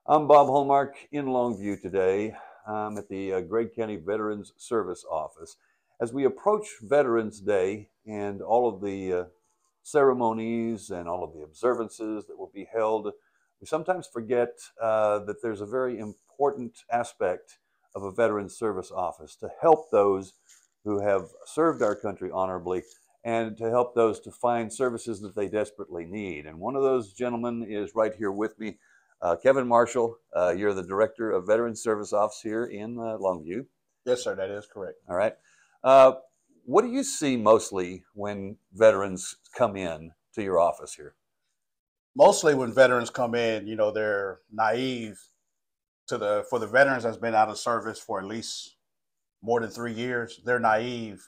I'm Bob Hallmark in Longview today. I'm at the Gregg County Veterans Service Office. As we approach Veterans Day and all of the ceremonies and all of the observances that will be held, we sometimes forget that there's a very important aspect of a Veterans Service Office to help those who have served our country honorably and to help those to find services that they desperately need. And one of those gentlemen is right here with me. Kevin Marshall, you're the Director of Veterans Service Office here in Longview. Yes, sir, that is correct. All right. Uh, what do you see mostly when veterans come in to your office here? Mostly when veterans come in, they're naive for the veterans that's been out of service for at least more than 3 years. They're naive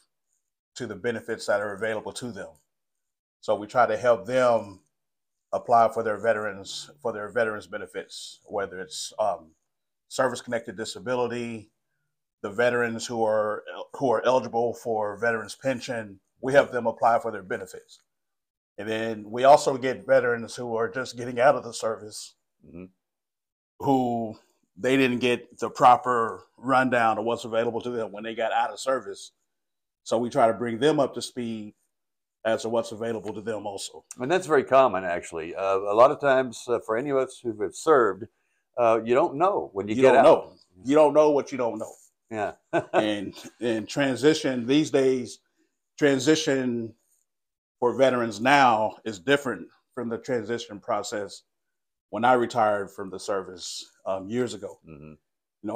to the benefits that are available to them. So we try to help them apply for their veterans benefits, whether it's service connected disability, the veterans who are eligible for veterans pension. We help them apply for their benefits. And then we also get veterans who are just getting out of the service, who they didn't get the proper rundown of what's available to them when they got out of service. So we try to bring them up to speed as to what's available to them also. And that's very common, actually. A lot of times, for any of us who have served, you don't know when you get out. You don't know what you don't know. Yeah. and transition these days, transition for veterans now is different from the transition process when I retired from the service years ago.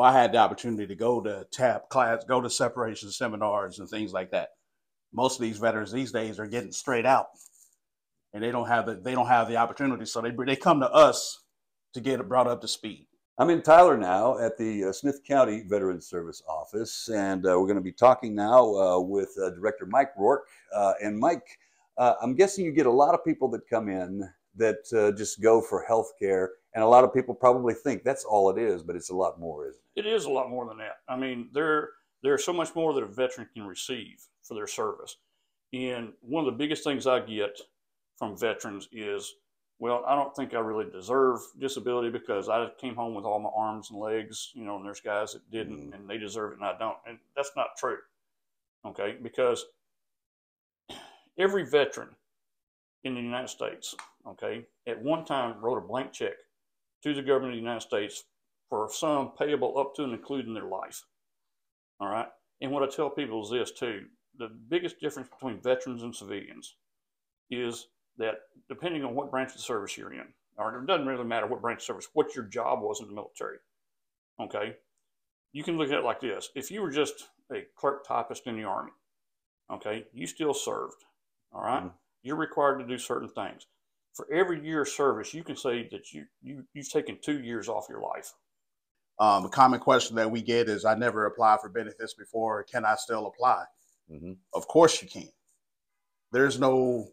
I had the opportunity to go to TAP class, go to separation seminars and things like that. Most of these veterans these days are getting straight out, and they don't have the opportunity, so they come to us to get brought up to speed. I'm in Tyler now at the Smith County Veterans Service Office, and we're going to be talking now with Director Mike Roark. And Mike, I'm guessing you get a lot of people that come in that just go for health care, and a lot of people probably think that's all it is, but it's a lot more, isn't it? It is a lot more than that. I mean, there's so much more that a veteran can receive for their service. And one of the biggest things I get from veterans is, well, I don't think I really deserve disability because I came home with all my arms and legs, and there's guys that didn't and they deserve it and I don't. And that's not true, okay? Because every veteran in the United States, okay, at one time wrote a blank check to the government of the United States for a sum payable up to and including their life, all right? And what I tell people is this too: the biggest difference between veterans and civilians is that depending on what branch of service you're in, or it doesn't really matter what branch of service, what your job was in the military, okay, you can look at it like this. If you were just a clerk typist in the Army, okay, you still served, all right? You're required to do certain things. For every year of service, you can say that you've taken 2 years off your life. A common question that we get is, I never applied for benefits before. Can I still apply? Of course you can. There's no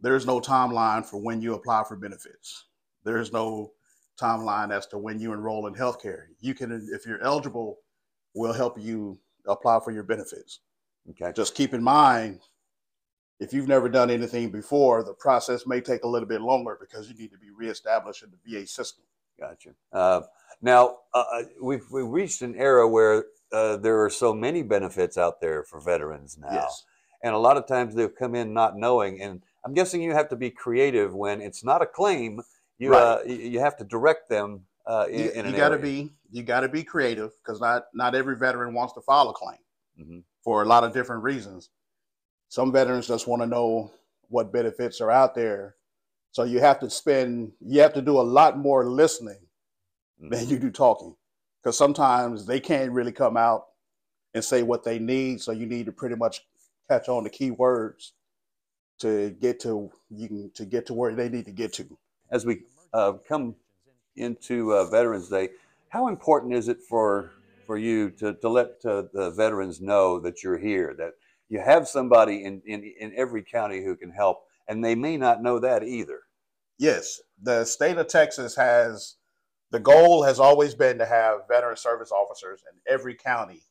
timeline for when you apply for benefits. There's no timeline as to when you enroll in healthcare. You can, if you're eligible, we'll help you apply for your benefits. Okay. Just keep in mind, if you've never done anything before, the process may take a little bit longer because you need to be reestablished in the VA system. Gotcha. Now, we've reached an era where there are so many benefits out there for veterans now. Yes. And a lot of times they'll come in not knowing. And I'm guessing you have to be creative when it's not a claim. You have to direct them in an area. You got to be creative, because not every veteran wants to file a claim for a lot of different reasons. Some veterans just want to know what benefits are out there. So you have to do a lot more listening than you do talking, because sometimes they can't really come out and say what they need. So you need to pretty much catch on the key words to get to where they need to get to. As we come into Veterans Day, how important is it for you to let the veterans know that you're here, that you have somebody in every county who can help, and they may not know that either? Yes, the state of Texas the goal has always been to have veteran service officers in every county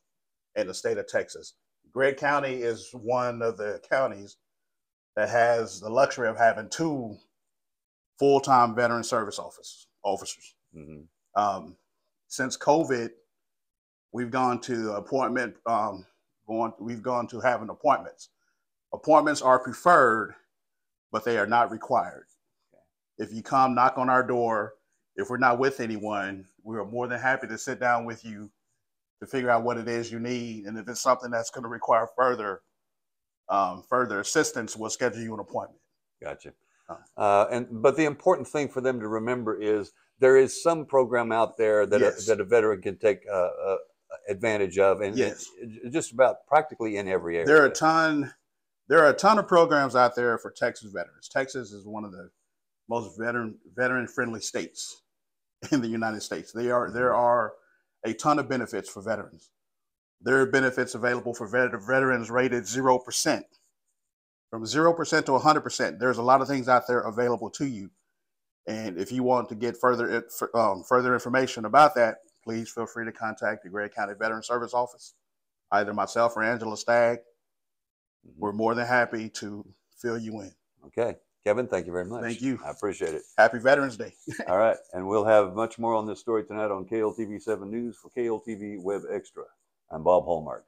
in the state of Texas. Gregg County is one of the counties that has the luxury of having 2 full-time veteran service officers. Since COVID, we've gone to appointment. We've gone to having appointments. Appointments are preferred, but they are not required. If you come knock on our door, if we're not with anyone, we are more than happy to sit down with you to figure out what it is you need, and if it's something that's going to require further assistance, we'll schedule you an appointment. Gotcha. But the important thing for them to remember is there is some program out there that Yes. that a veteran can take advantage of, and Yes. just about practically in every area. There are a ton of programs out there for Texas veterans. Texas is one of the most veteran friendly states in the United States. There are a ton of benefits for veterans. There are benefits available for veterans rated 0%. From 0% to 100%, there's a lot of things out there available to you. And if you want to get further information about that, please feel free to contact the Gregg County Veteran Service Office, either myself or Angela Stagg. We're more than happy to fill you in. Okay. Kevin, thank you very much. Thank you. I appreciate it. Happy Veterans Day. All right. And we'll have much more on this story tonight on KLTV 7 News for KLTV Web Extra. I'm Bob Hallmark.